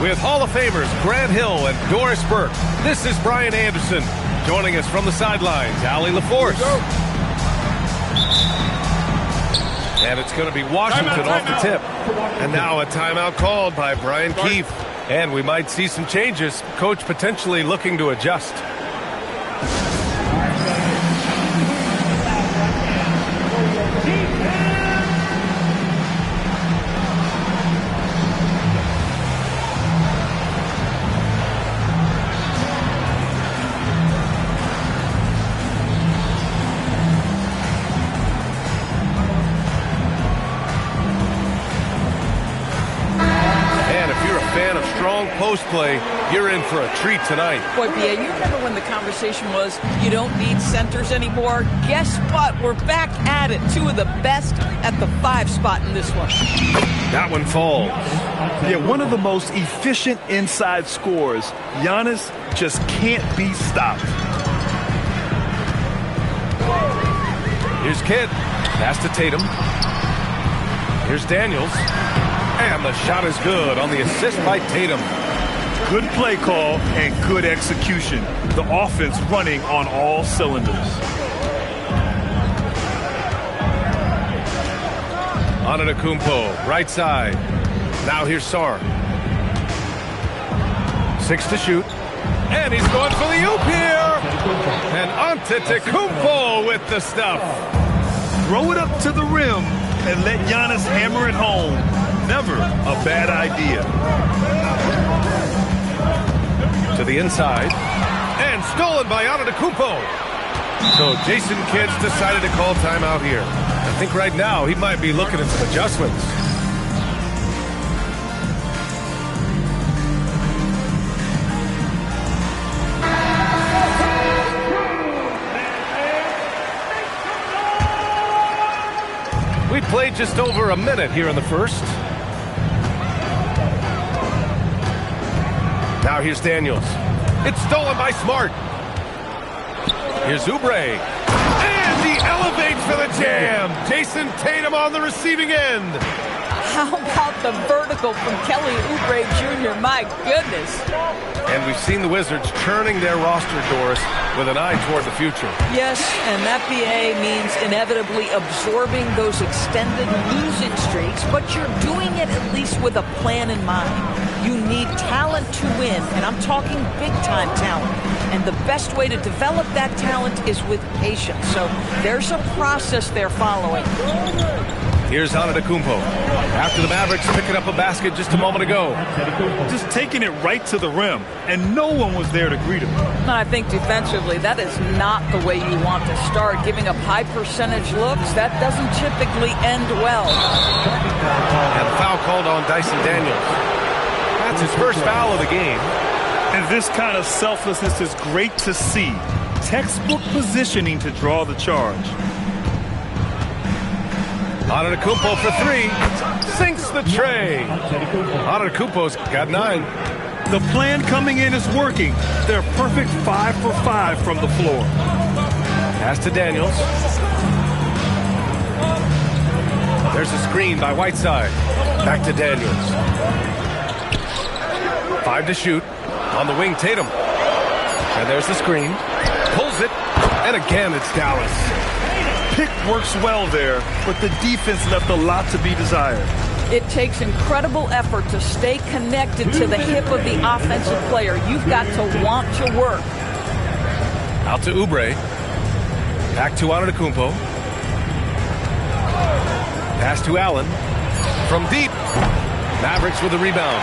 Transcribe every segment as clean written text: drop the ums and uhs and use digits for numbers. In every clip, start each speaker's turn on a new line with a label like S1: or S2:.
S1: With Hall of Famers Grant Hill and Doris Burke, this is Brian Anderson. Joining us from the sidelines, Allie LaForce. And it's going to be Washington off the tip. And now a timeout called by Brian Keefe. And we might see some changes. Coach potentially looking to adjust. Post play, you're in for a treat tonight.
S2: Boy, BA, you remember when the conversation was you don't need centers anymore? Guess what? We're back at it. Two of the best at the 5 spot in this one.
S1: That one falls.
S3: Yeah, one of the most efficient inside scorers. Giannis just can't be stopped.
S1: Here's Kidd. Pass to Tatum. Here's Daniels. And the shot is good on the assist by Tatum.
S3: Good play call and good execution. The offense running on all cylinders.
S1: Antetokounmpo, right side. Now here's Sarr. 6 to shoot. And he's going for the oop here. And Antetokounmpo with the stuff.
S3: Throw it up to the rim and let Giannis hammer it home. Never a bad idea.
S1: To the inside. And stolen by Antetokounmpo. So Jason Kidd decided to call timeout here. I think right now he might be looking at some adjustments. We played just over a minute here in the first. Now here's Daniels. It's stolen by Smart. Here's Oubre. And he elevates for the jam. Jason Tatum on the receiving end.
S2: How about the vertical from Kelly Oubre Jr.? My goodness.
S1: And we've seen the Wizards churning their roster, Doris, with an eye toward the future.
S2: Yes, and that BA means inevitably absorbing those extended losing streaks, but you're doing it at least with a plan in mind. You need talent to win, and I'm talking big-time talent. And the best way to develop that talent is with patience. So there's a process they're following.
S1: Here's Antetokounmpo. After the Mavericks picking up a basket just a moment ago.
S3: Just taking it right to the rim, and no one was there to greet him.
S2: I think defensively, that is not the way you want to start. Giving up high percentage looks, that doesn't typically end well.
S1: And foul called on Dyson Daniels. That's his first foul of the game.
S3: And this kind of selflessness is great to see. Textbook positioning to draw the charge.
S1: Antetokounmpo for 3. Sinks the tray. Antetokounmpo's got 9.
S3: The plan coming in is working. They're perfect 5 for 5 from the floor.
S1: Pass to Daniels. There's a screen by Whiteside. Back to Daniels. 5 to shoot. On the wing, Tatum. And there's the screen. Pulls it. And again, it's Dallas.
S3: Pick works well there, but the defense left a lot to be desired.
S2: It takes incredible effort to stay connected to the hip of the offensive player. You've got to want to work.
S1: Out to Oubre. Back to Antetokounmpo. Pass to Allen. From deep. Mavericks with the rebound.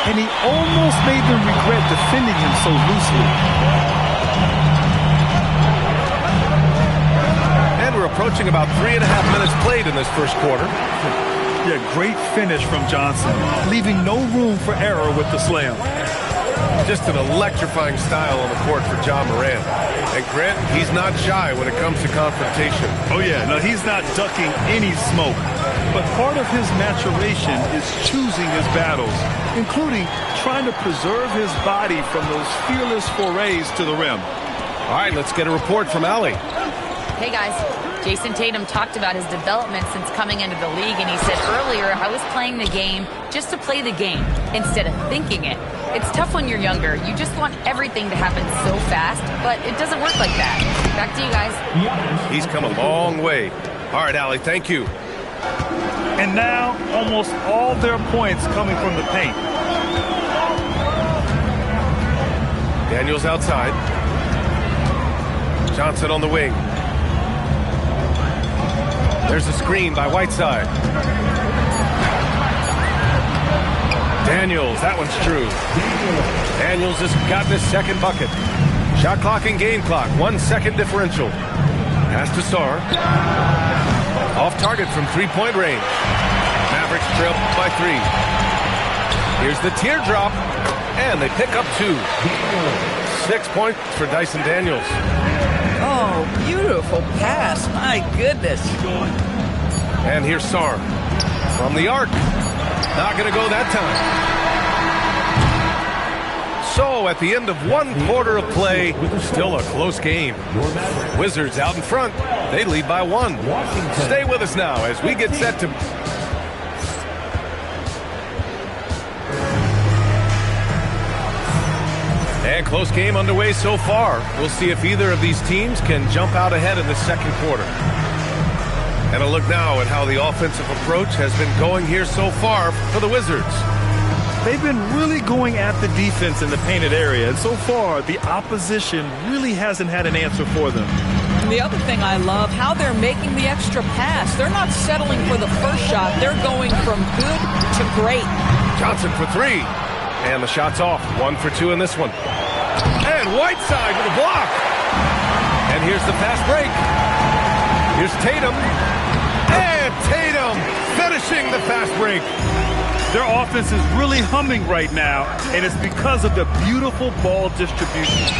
S3: And he almost made them regret defending him so loosely.
S1: And we're approaching about 3.5 minutes played in this first quarter.
S3: Yeah, great finish from Johnson, leaving no room for error with the slam.
S1: Just an electrifying style on the court for John Morant. And Grant, he's not shy when it comes to confrontation.
S3: Oh yeah, no, he's not ducking any smoke. But part of his maturation is choosing his battles, including trying to preserve his body from those fearless forays to the rim.
S1: All right, let's get a report from Allie.
S4: Hey guys. Jason Tatum talked about his development since coming into the league, and he said earlier, I was playing the game just to play the game instead of thinking it. It's tough when you're younger. You just want everything to happen so fast, but it doesn't work like that. Back to you guys.
S1: He's come a long way. All right, Allie, thank you.
S3: And now, almost all their points coming from the paint.
S1: Daniels outside. Johnson on the wing. There's a screen by Whiteside. Daniels, that one's true. Daniels has gotten his second bucket. Shot clock and game clock, 1 second differential. Pass to Sarr. Off target from three-point range. Mavericks trail by 3. Here's the teardrop, and they pick up 2. 6 points for Dyson Daniels.
S2: Oh, beautiful pass. My goodness.
S1: And here's Sarr from the arc. Not going to go that time. So at the end of 1 quarter of play, still a close game. Wizards out in front. They lead by 1. Stay with us now as we get set to... And close game underway so far. We'll see if either of these teams can jump out ahead in the second quarter. And a look now at how the offensive approach has been going here so far for the Wizards.
S3: They've been really going at the defense in the painted area, and so far the opposition really hasn't had an answer for them.
S2: And the other thing I love, how they're making the extra pass. They're not settling for the first shot. They're going from good to great.
S1: Johnson for 3. And the shot's off. 1 for 2 in this one. And Whiteside with a block. And here's the fast break. Here's Tatum. And Tatum finishing the fast break.
S3: Their offense is really humming right now, and it's because of the beautiful ball distribution.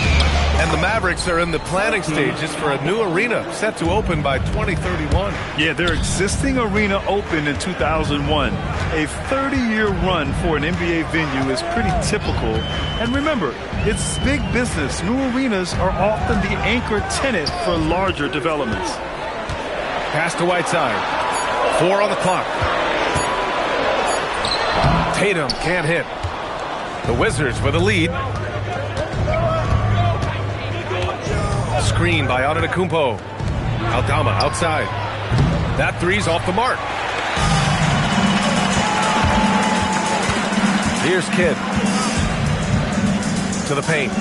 S1: And the Mavericks are in the planning stages for a new arena set to open by 2031.
S3: Yeah, their existing arena opened in 2001. A 30-year run for an NBA venue is pretty typical. And remember, it's big business. New arenas are often the anchor tenant for larger developments.
S1: Pass to Whiteside. 4 on the clock. Tatum can't hit. The Wizards with a lead. Screen by Antetokounmpo. Aldama outside. That three's off the mark. Here's Kidd. To the paint.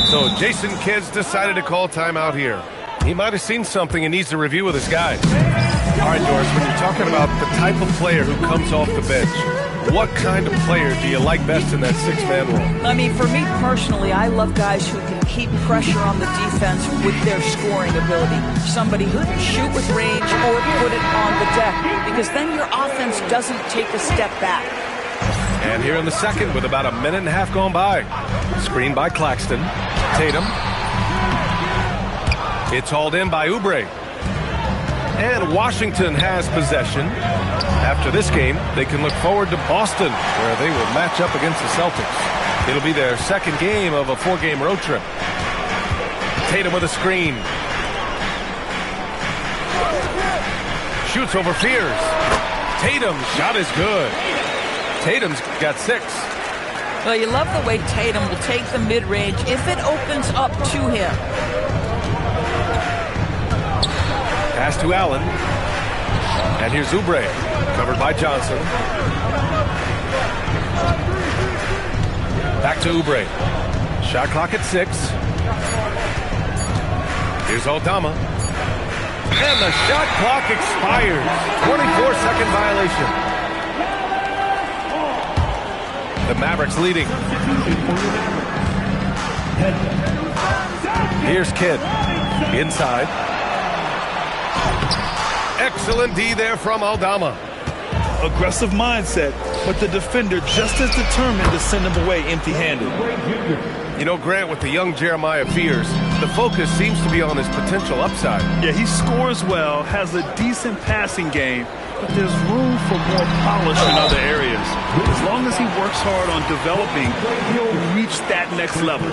S1: So Jason Kidd's decided to call timeout here. He might have seen something and needs to review with his guys. All right, Doris, when you're talking about the type of player who comes off the bench, what kind of player do you like best in that 6-man role?
S2: I mean, for me personally, I love guys who can keep pressure on the defense with their scoring ability. Somebody who can shoot with range or put it on the deck, because then your offense doesn't take a step back.
S1: And here in the second with about a minute and a half gone by. Screen by Claxton. Tatum. It's hauled in by Oubre. And Washington has possession. After this game, they can look forward to Boston, where they will match up against the Celtics. It'll be their second game of a 4-game road trip. Tatum with a screen. Shoots over Fears. Tatum's shot is good. Tatum's got 6.
S2: Well, you love the way Tatum will take the mid-range if it opens up to him.
S1: Pass to Allen. And here's Oubre, covered by Johnson. Back to Oubre. Shot clock at 6. Here's Aldama. And the shot clock expires. 24-second violation. The Mavericks leading. Here's Kidd. Inside. Excellent D there from Aldama.
S3: Aggressive mindset, but the defender just as determined to send him away empty-handed.
S1: You know, Grant, with the young Jeremiah Fears, the focus seems to be on his potential upside.
S3: Yeah, he scores well, has a decent passing game, but there's room for more polish in other areas. As long as he works hard on developing, he'll reach that next level.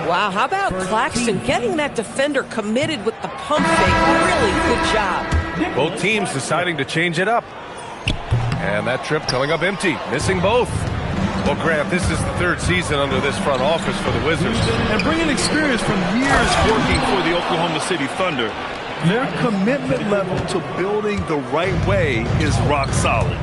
S2: Wow, how about Claxton getting that defender committed with the pump fake? Really good job.
S1: Both teams deciding to change it up. And that trip coming up empty, missing both. Well, Grant, this is the third season under this front office for the Wizards.
S3: And bringing experience from years working for the Oklahoma City Thunder, their commitment level to building the right way is rock solid.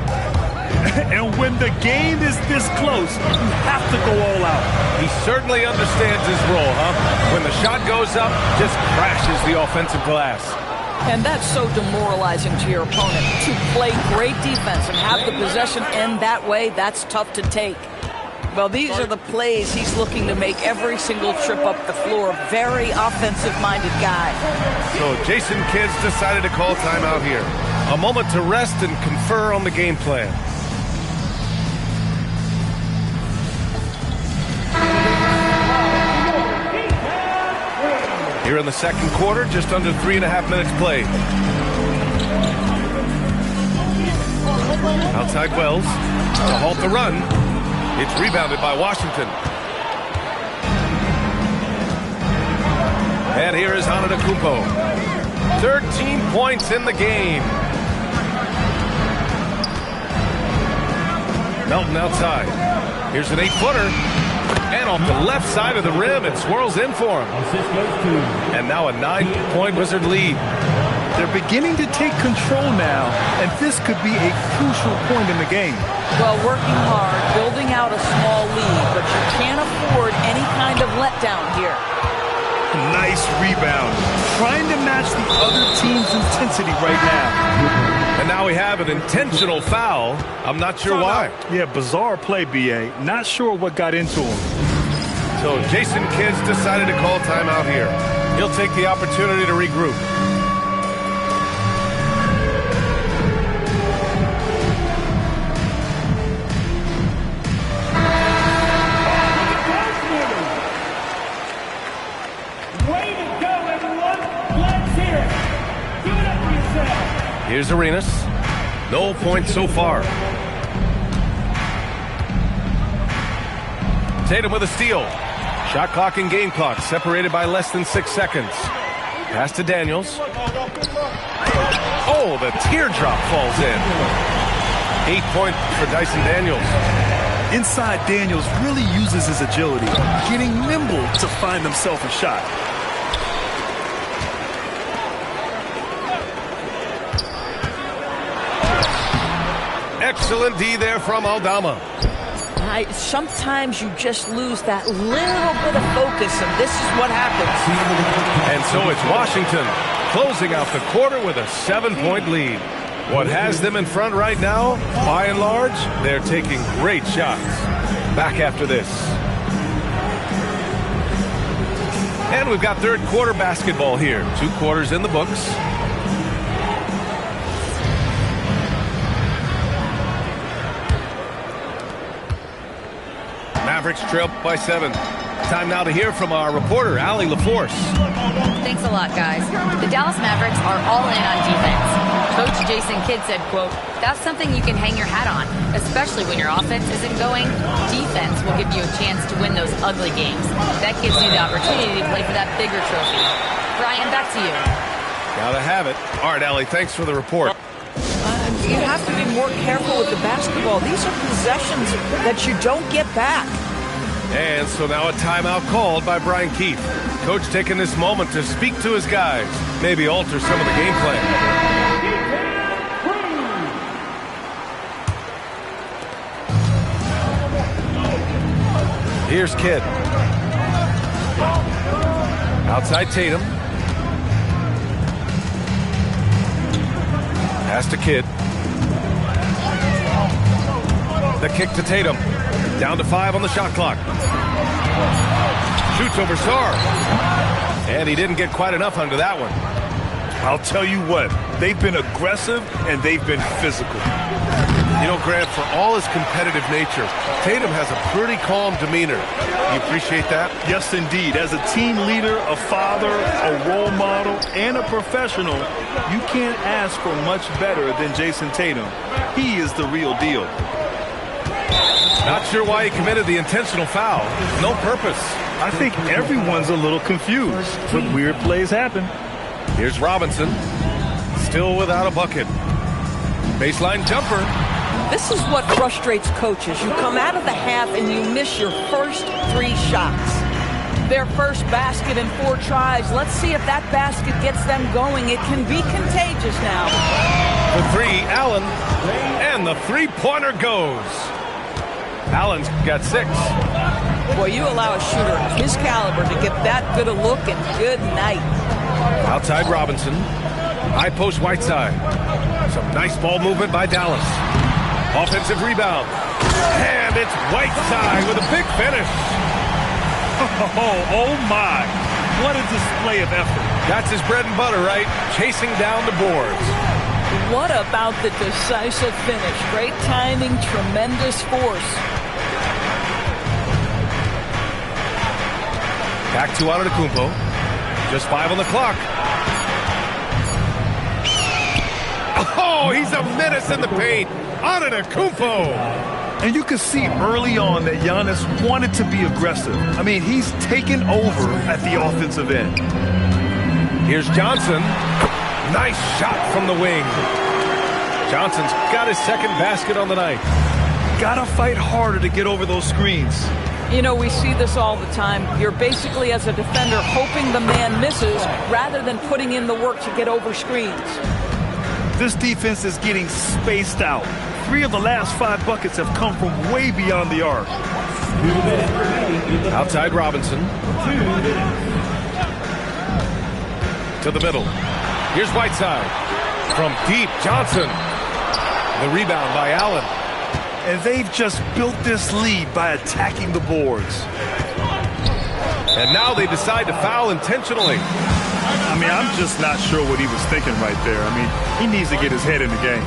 S3: And when the game is this close, you have to go all out.
S1: He certainly understands his role, huh? When the shot goes up, just crashes the offensive glass.
S2: And that's so demoralizing to your opponent. To play great defense and have the possession end that way, that's tough to take. Well, these are the plays he's looking to make every single trip up the floor. Very offensive-minded guy.
S1: So Jason Kidd's decided to call timeout here. A moment to rest and confer on the game plan. Here in the second quarter, just under 3.5 minutes played. Outside Wells to halt the run. It's rebounded by Washington. And here is Antetokounmpo. 13 points in the game. Melton outside. Here's an 8-footer. And off the left side of the rim, it swirls in for him. And now a 9-point Wizard lead.
S3: They're beginning to take control now, and this could be a crucial point in the game.
S2: Well, working hard, building out a small lead, but you can't afford any kind of letdown here.
S3: Nice rebound. Trying to match the other team's intensity right now.
S1: And now we have an intentional foul. I'm not sure why.
S3: Yeah, bizarre play, B.A. Not sure what got into him.
S1: So Jason Kidd's decided to call timeout here. He'll take the opportunity to regroup. Here's Arenas. No points so far. Tatum with a steal. Shot clock and game clock separated by less than 6 seconds. Pass to Daniels. Oh, the teardrop falls in. 8 points for Dyson Daniels.
S3: Inside Daniels really uses his agility, getting nimble to find himself a shot.
S1: Excellent D there from Aldama.
S2: Sometimes you just lose that little bit of focus, and this is what happens.
S1: And so it's Washington closing out the quarter with a 7-point lead. What has them in front right now, by and large, they're taking great shots. Back after this. And we've got third quarter basketball here. 2 quarters in the books. Mavericks trail by 7. Time now to hear from our reporter, Allie LaForce.
S4: Thanks a lot, guys. The Dallas Mavericks are all in on defense. Coach Jason Kidd said, quote, "That's something you can hang your hat on, especially when your offense isn't going. Defense will give you a chance to win those ugly games. That gives you the opportunity to play for that bigger trophy." Brian, back to you.
S1: Gotta have it. All right, Allie, thanks for the report.
S2: You have to be more careful with the basketball. These are possessions that you don't get back.
S1: And so now a timeout called by Brian Keefe. Coach taking this moment to speak to his guys, maybe alter some of the game plan. Here's Kidd. Outside Tatum. Pass to Kidd. The kick to Tatum. Down to 5 on the shot clock. Shoots over Sarr. And he didn't get quite enough under that one.
S3: I'll tell you what, they've been aggressive and they've been physical.
S1: You know, Grant, for all his competitive nature, Tatum has a pretty calm demeanor. You appreciate that?
S3: Yes, indeed. As a team leader, a father, a role model, and a professional, you can't ask for much better than Jason Tatum. He is the real deal.
S1: Not sure why he committed the intentional foul. No purpose.
S3: I think everyone's a little confused, but weird plays happen.
S1: Here's Robinson. Still without a bucket. Baseline jumper.
S2: This is what frustrates coaches. You come out of the half and you miss your first 3 shots. Their first basket in 4 tries. Let's see if that basket gets them going. It can be contagious now.
S1: The 3, Allen. And the three-pointer goes. Allen's got 6.
S2: Boy, you allow a shooter of his caliber to get that good a look, and good night.
S1: Outside Robinson. High post Whiteside. Some nice ball movement by Dallas. Offensive rebound. And it's Whiteside with a big finish.
S3: Oh my. What a display of effort.
S1: That's his bread and butter, right? Chasing down the boards.
S2: What about the decisive finish? Great timing, tremendous force.
S1: Back to Antetokounmpo. Just 5 on the clock. Oh, he's a menace in the paint. Antetokounmpo.
S3: And you can see early on that Giannis wanted to be aggressive. I mean, he's taken over at the offensive end.
S1: Here's Johnson. Nice shot from the wing. Johnson's got his second basket on the night.
S3: Gotta fight harder to get over those screens.
S2: You know, we see this all the time. You're basically, as a defender, hoping the man misses rather than putting in the work to get over screens.
S3: This defense is getting spaced out. 3 of the last 5 buckets have come from way beyond the arc.
S1: Outside Robinson. To the middle. Here's Whiteside. From deep, Johnson. The rebound by Allen.
S3: And they've just built this lead by attacking the boards.
S1: And now they decide to foul intentionally.
S3: I mean, I'm just not sure what he was thinking right there. I mean, he needs to get his head in the game.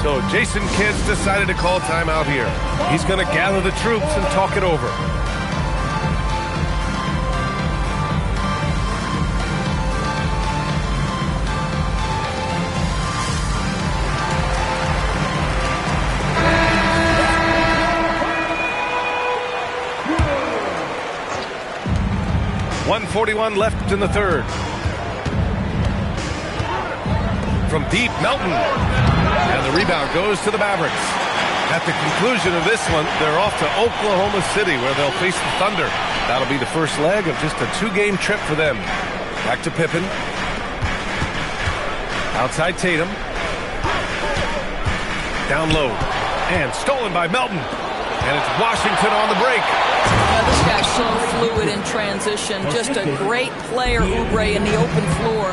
S1: So Jason Kidd's decided to call timeout here. He's going to gather the troops and talk it over. .141 left in the third. From deep, Melton. And the rebound goes to the Mavericks. At the conclusion of this one, they're off to Oklahoma City, where they'll face the Thunder. That'll be the first leg of just a 2-game trip for them. Back to Pippen. Outside Tatum. Down low. And stolen by Melton. And it's Washington on the break.
S2: This guy's so fluid in transition. Just a great player, Oubre, in the open floor.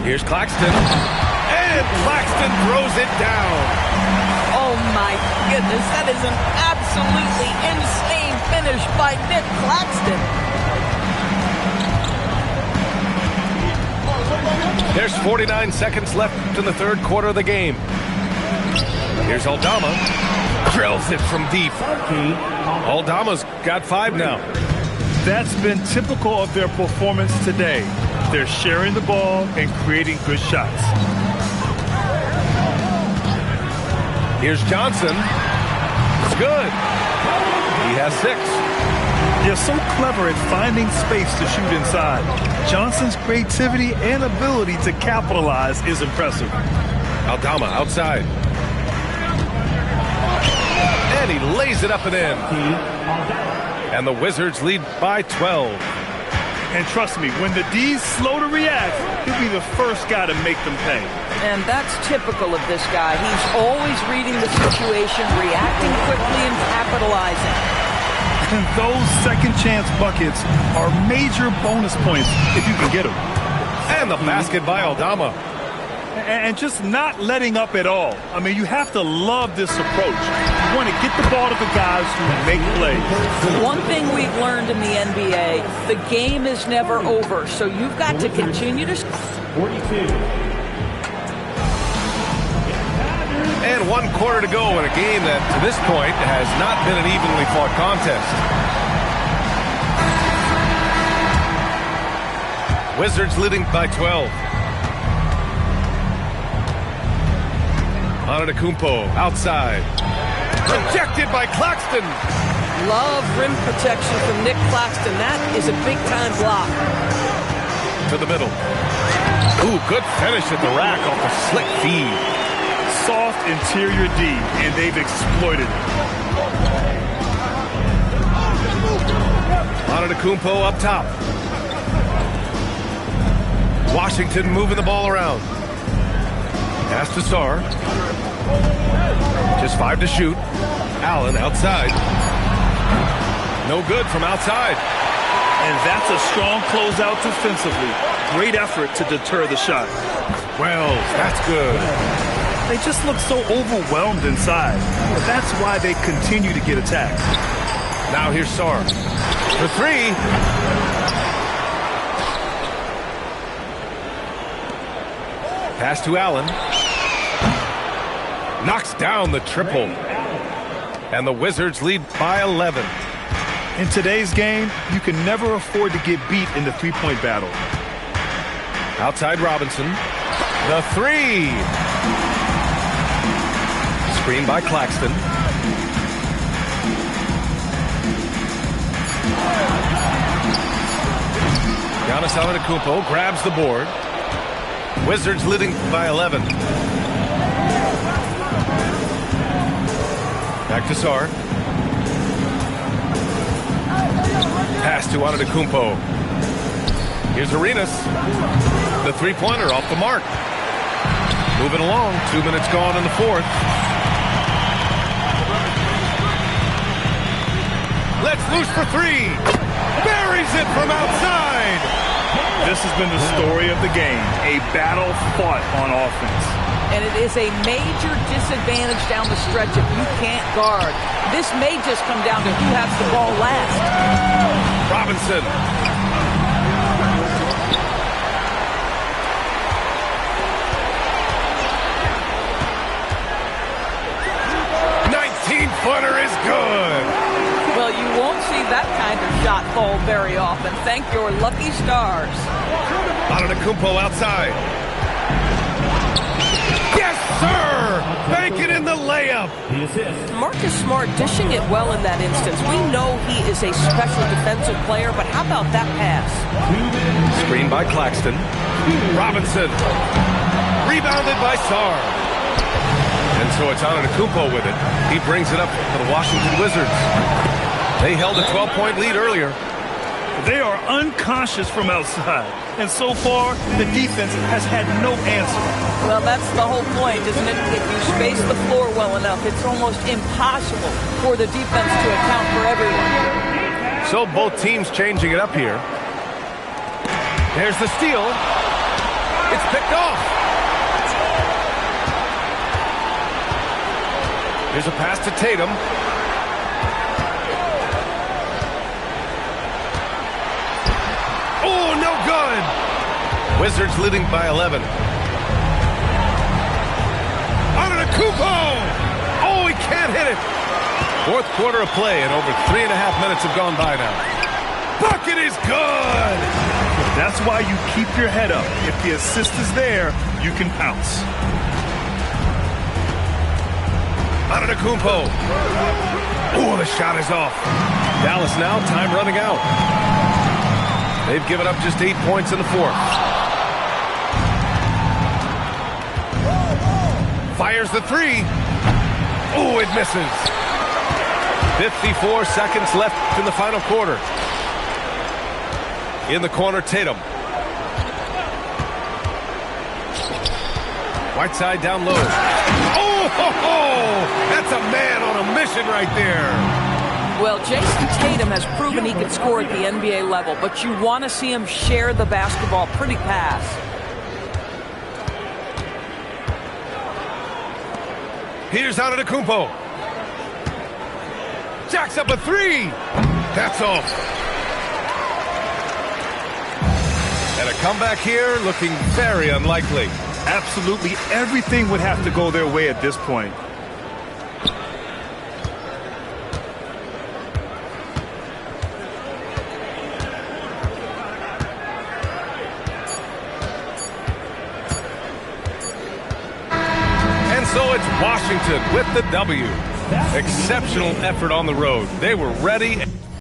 S1: Here's Claxton. And Claxton throws it down.
S2: Oh, my goodness. That is an absolutely insane finish by Nick Claxton.
S1: There's 49 seconds left in the third quarter of the game. Here's Aldama. Drills it from deep. Aldama's got 5 now.
S3: That's been typical of their performance today. They're sharing the ball and creating good shots.
S1: Here's Johnson. It's good. He has 6.
S3: They're so clever at finding space to shoot inside. Johnson's creativity and ability to capitalize is impressive.
S1: Aldama outside. And he lays it up and in. And the Wizards lead by 12.
S3: And trust me, when the D's slow to react, he'll be the first guy to make them pay.
S2: And that's typical of this guy. He's always reading the situation, reacting quickly, and capitalizing.
S3: And those second chance buckets are major bonus points if you can get them.
S1: And the basket by Aldama.
S3: And just not letting up at all. I mean, you have to love this approach. You want to get the ball to the guys who make plays.
S2: One thing we've learned in the NBA, the game is never over, so you've got to continue to...
S5: 42.
S1: And 1 quarter to go in a game that, to this point, has not been an evenly fought contest. Wizards leading by 12. Antetokounmpo outside. Rejected by Claxton.
S2: Love rim protection from Nick Claxton. That is a big-time block.
S1: To the middle. Ooh, good finish at the rack off a slick feed.
S3: Soft interior D, and they've exploited it.
S1: Antetokounmpo up top. Washington moving the ball around. Pass to Sarr. Just 5 to shoot. Allen outside. No good from outside.
S3: And that's a strong closeout defensively. Great effort to deter the shot.
S1: Wells, that's good.
S3: They just look so overwhelmed inside. That's why they continue to get attacked.
S1: Now here's Sarr. For 3. Pass to Allen. Knocks down the triple. And the Wizards lead by 11.
S3: In today's game, you can never afford to get beat in the three-point battle.
S1: Outside Robinson. The 3. Screen by Claxton. Giannis Antetokounmpo grabs the board. Wizards leading by 11. Back to Sarr. Pass to Antetokounmpo. Here's Arenas. The three-pointer off the mark. Moving along. 2 minutes gone in the fourth. Let's loose for 3. Buries it from outside.
S3: This has been the story of the game. A battle fought on offense.
S2: And it is a major disadvantage down the stretch if you can't guard. This may just come down to who has the ball last.
S1: Robinson. Footer is good.
S2: Well, you won't see that kind of shot fall very often. Thank your lucky stars.
S1: Antetokounmpo outside. Yes, sir! Bank it in the layup.
S2: Marcus Smart dishing it well in that instance. We know he is a special defensive player, but how about that pass?
S1: Screen by Claxton. Robinson. Rebounded by Sarr. And so it's Antetokounmpo with it. He brings it up for the Washington Wizards. They held a 12-point lead earlier.
S3: They are unconscious from outside. And so far, the defense has had no answer.
S2: Well, that's the whole point, isn't it? If you space the floor well enough, it's almost impossible for the defense to account for everyone.
S1: So both teams changing it up here. There's the steal. It's picked off. Here's a pass to Tatum. Oh, no good. Wizards leading by 11. Antetokounmpo! Oh, he can't hit it. Fourth quarter of play, and over 3.5 minutes have gone by now. Bucket is good.
S3: That's why you keep your head up. If the assist is there, you can pounce.
S1: Antetokounmpo. Oh, the shot is off. Dallas now, time running out. They've given up just 8 points in the fourth. Fires the 3. Oh, it misses. 54 seconds left in the final quarter. In the corner, Tatum. Whiteside down low. Oh, that's a man on a mission right there.
S2: Well, Jason Tatum has proven he can score at the NBA level, but you want to see him share the basketball. Pretty pass.
S1: Here's Antetokounmpo. Jacks up a 3. That's off. And a comeback here looking very unlikely.
S3: Absolutely everything would have to go their way at this point.
S1: And so it's Washington with the W. Exceptional effort on the road. They were ready.